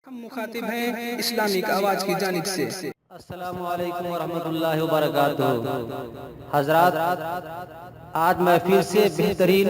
ہم مخاطب ہیں اسلامک آواز کی جانب سے۔ السلام علیکم ورحمۃ اللہ وبرکاتہ۔ حضرات، آج میں پھر سے بہترین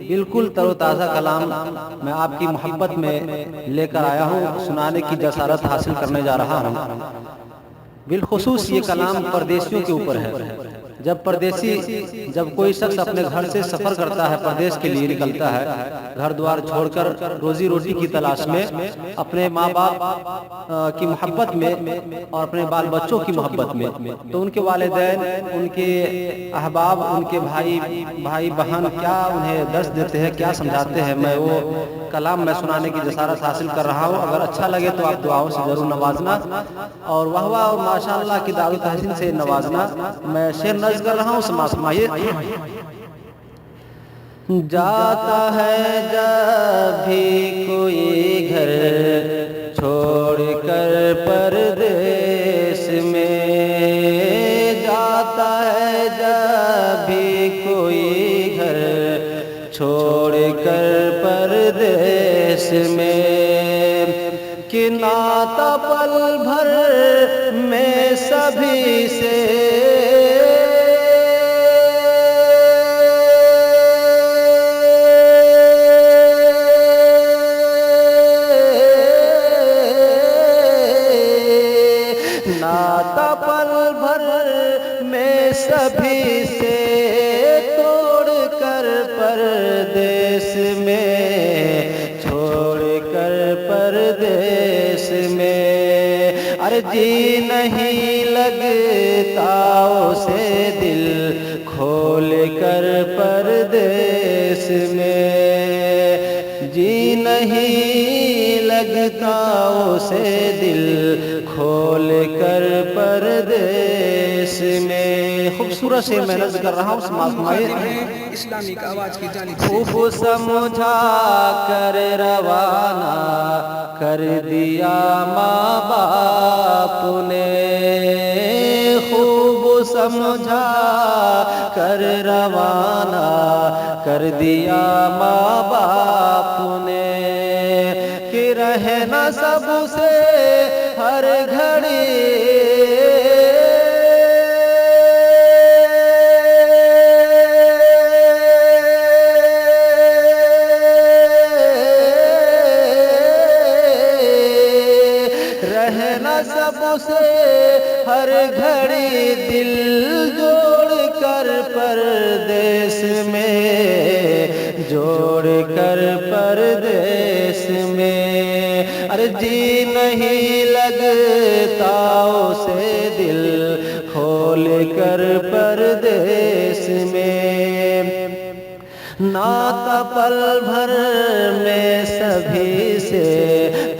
بالکل تر و تازہ کلام میں آپ کی محبت میں لے کر آیا ہوں، سنانے کی جسارت حاصل کرنے جا رہا ہوں۔ بالخصوص یہ کلام پردیسیوں کے اوپر ہے۔ جب کوئی شخص اپنے گھر سے سفر کرتا ہے، پردیس کے لیے نکلتا ہے، گھر دوار چھوڑ کر روزی روٹی کی تلاش میں، اپنے ماں باپ کی محبت میں اور اپنے بال بچوں کی محبت میں، تو ان کے والدین، ان کے احباب، ان کے بھائی بہن کیا انہیں درس دیتے ہیں، کیا سمجھاتے ہیں، میں وہ کلام میں سنانے کی جسارت حاصل کر رہا ہوں۔ اگر اچھا لگے تو آپ دعاؤں سے ضرور نوازنا، اور واہ واہ اور ماشاءاللہ کی دعوت تحسین سے نوازنا۔ میں شعر نظم کر رہا ہوں، سماع فرمائیے۔ جاتا ہے جب بھی کوئی گھر چھوڑ کر پردیس میں، جاتا ہے جب بھی کوئی گھر چھوڑ کر پردیس میں، کہ ناتا پل بھر میں سبھی سے ناتا پل بھر میں سبھی سے توڑ کر پردیس میں، چھوڑ کر پردیس میں، ارے جی نہیں لگتا اسے دل کھول کر پردیس میں، جی نہیں لگتا اسے دل کھول کر پردیس میں۔ خوبصورت سے میں نظر کر رہا ہوں، سماع فرمائیے۔ اسلامک آواز کی جانب سے خوب سمجھا کر روانہ کر دیا ماں باپ نے، خوب سمجھا کر روانہ کر دیا ماں باپ نے، کہ رہنا سب سے ہر گھڑی رہنا سب سے ہر گھڑی دل جوڑ کر پردیس میں، جوڑ کر پردیس میں، ارے جی نہیں لگتا اسے دل کھول کر پردیس میں، ناتا پل بھر میں سبھی سے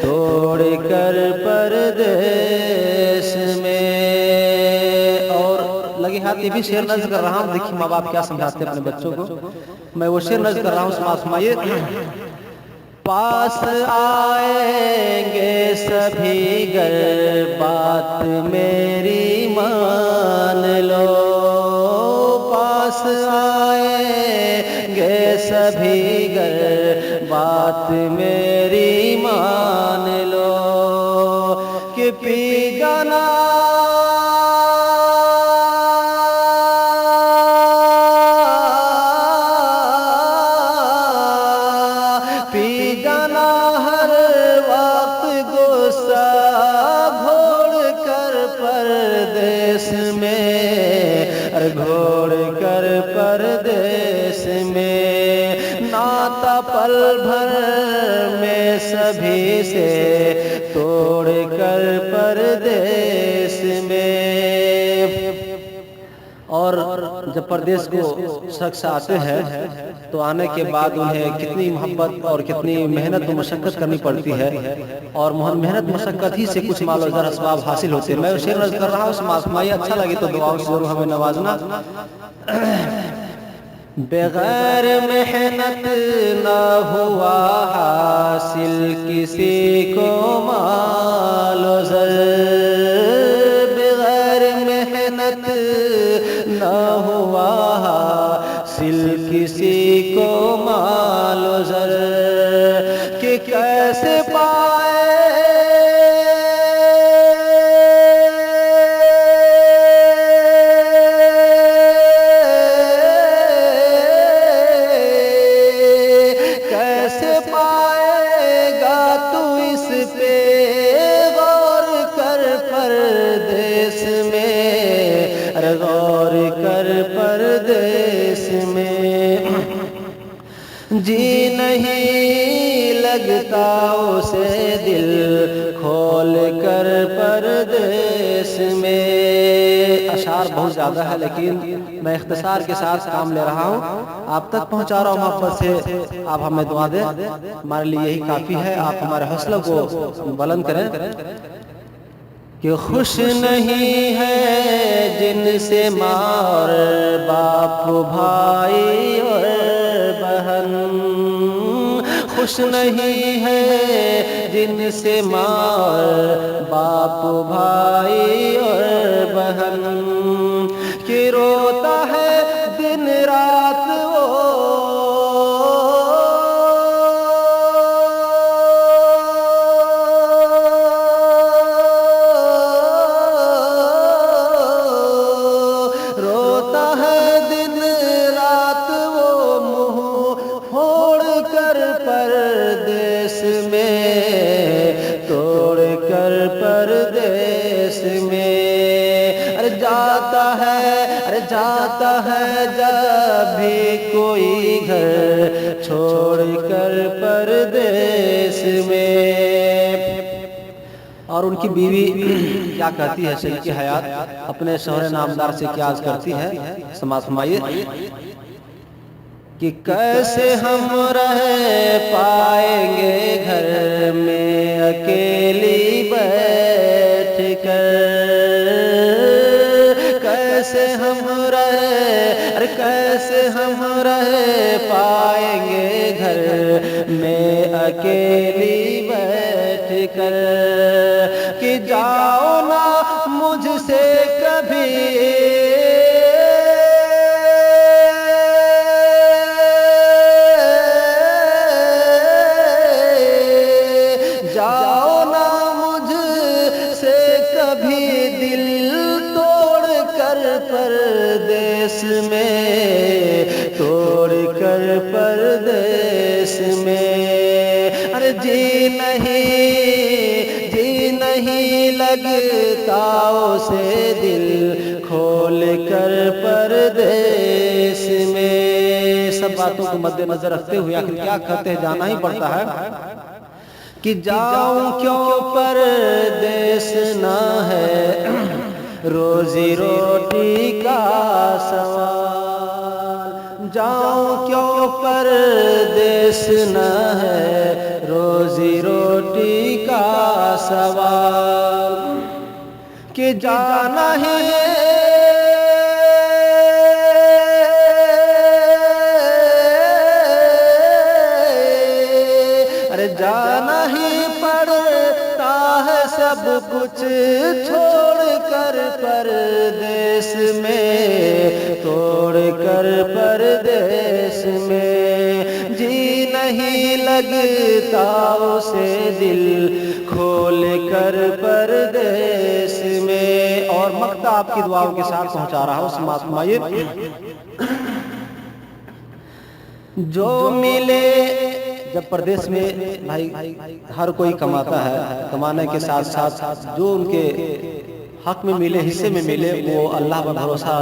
توڑ کر پردیس میں۔ اور لگے ہاتھ یہ بھی شعر نظر کر رہا ہوں، دیکھیے ماں باپ کیا سمجھاتے ہیں اپنے بچوں کو، میں وہ شعر نظر کر رہا ہوں، سماع فرمائیے۔ پاس آئیں گے سبھی گر بات میری مان لو، پاس آئیں گے سبھی گر بات میری مان لو، کہ پی جانا پی جانا ہر وقت غصہ گھوڑ کر پردیس میں، گھوڑ کر پردیس میں، ناتا پل بھر میں سبھی سے توڑ کر پردیس میں۔ اور جب پردیس کو شخص آتے ہیں تو آنے کے بعد انہیں کتنی محبت اور کتنی محنت و مشقت کرنی پڑتی ہے، اور محنت مشقت ہی سے کچھ مال و زر اسباب حاصل ہوتے ہیں۔ میں شعر نظر کر رہا ہوں، سماع فرمائیے۔ اچھا لگے تو دعاؤں سے ضرور ہمیں نوازنا۔ بغیر محنت نہ ہوا حاصل کسی کو مال و زر، بغیر محنت نہ ہوا حاصل کسی کو مال و زر، کہ کیسے پائے جی نہیں لگتا اسے دل کھول کر پردیس میں۔ اشعار بہت زیادہ ہے لیکن میں اختصار کے ساتھ کام لے رہا ہوں، آپ تک پہنچا رہا ہوں محبت سے۔ آپ ہمیں دعا دیں، ہمارے لیے یہی کافی ہے۔ آپ ہمارے حوصلہ کو بلند کریں کہ خوش نہیں ہے جن سے ماں اور باپ بھائی اور بہن، خوش نہیں ہے جن سے ماں اور باپ بھائی اور بہن، کہ روتا ہے دن رات وہ پردیس میں، توڑ کر پردیس میں۔ ارے جاتا ہے جب بھی کوئی گھر چھوڑ کر پردیس میں۔ اور ان کی بیوی کیا کہتی ہے شریک حیات، اپنے شوہر نامدار سے کیا عرض کرتی ہے، سماعت فرمائیے کہ کیسے ہم رہ پائیں گے گھر میں اکیلی بیٹھ کر، کیسے ہم رہ پائیں گے گھر میں اکیلی بیٹھ کر، کہ جاؤ نا مجھ سے کبھی پردیس میں، توڑ کر پردیس میں۔ ارے جی نہیں لگتا اسے دل کھول کر پردیس میں۔ سب باتوں کو مد نظر رکھتے ہوئے آخر کیا کہتے ہیں، جانا ہی پڑتا ہے کہ جاؤں کیوں پردیس نہ ہے روزی روٹی کا سوال، جاؤں کیوں پردیس نہ ہے روزی روٹی کا سوال، کہ جانا ہے جانا ہی پڑتا ہے سب کچھ چھوڑ کر پردیس میں، توڑ کر پردیس میں۔ جی نہیں لگتا اسے دل کھول کر پردیس میں۔ اور مقطع آپ کی دعاؤں کے ساتھ پہنچا رہا ہوں، سماعت فرمائیے۔ جو ملے جب پردیس میں بھائی ہر کوئی کماتا ہے، کمانے کے ساتھ ساتھ جو ان کے حق میں ملے، حصے میں ملے، وہ اللہ پر بھروسہ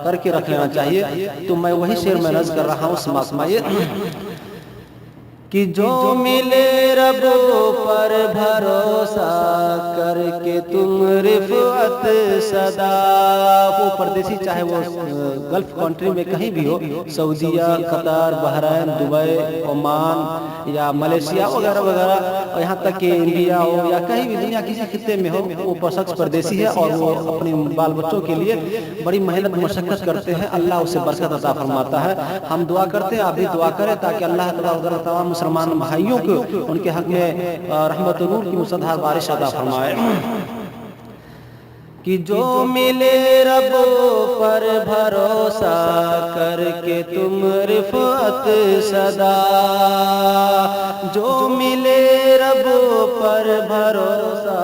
کر کے رکھ لینا چاہیے۔ تو میں وہی شعر میں نظم کر رہا ہوں، سماعت فرمائیے کہ جو ملے رب پر بھروسہ کر کے تم رفعت صدا، وہ پردیسی چاہے وہ گلف کنٹری میں کہیں بھی ہو، سعودیہ، قطر، بحرین، دبئی، عمان یا ملیشیا وغیرہ وغیرہ، اور یہاں تک کہ انڈیا ہو یا کہیں بھی دنیا کسی خطے میں ہو، وہ شخص پردیسی ہے اور وہ اپنے بال بچوں کے لیے بڑی محنت مشقت کرتے ہیں، اللہ اسے برکت عطا فرماتا ہے۔ ہم دعا کرتے ہیں، آپ بھی دعا کریں تاکہ اللہ تمام مسلمان بھائیوں کو ان کے حق میں رحمت و نور کی مصدھار بارش عطا فرمائے۔ کہ جو ملے رب پر بھروسہ کر کے تم رفعت صدا، جو ملے رب پر بھروسہ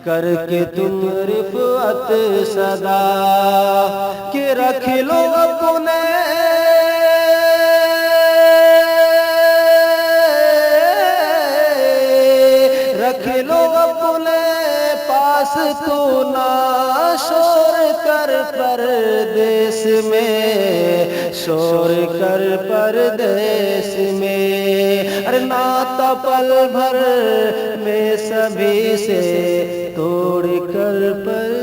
کر کے تم رفعت صدا، کہ رکھ لو اپنے پاس تو نہ شور کر پردیس میں، شور کر پردیس میں، ارے ناتا پل بھر میں سبھی سے توڑ کر پر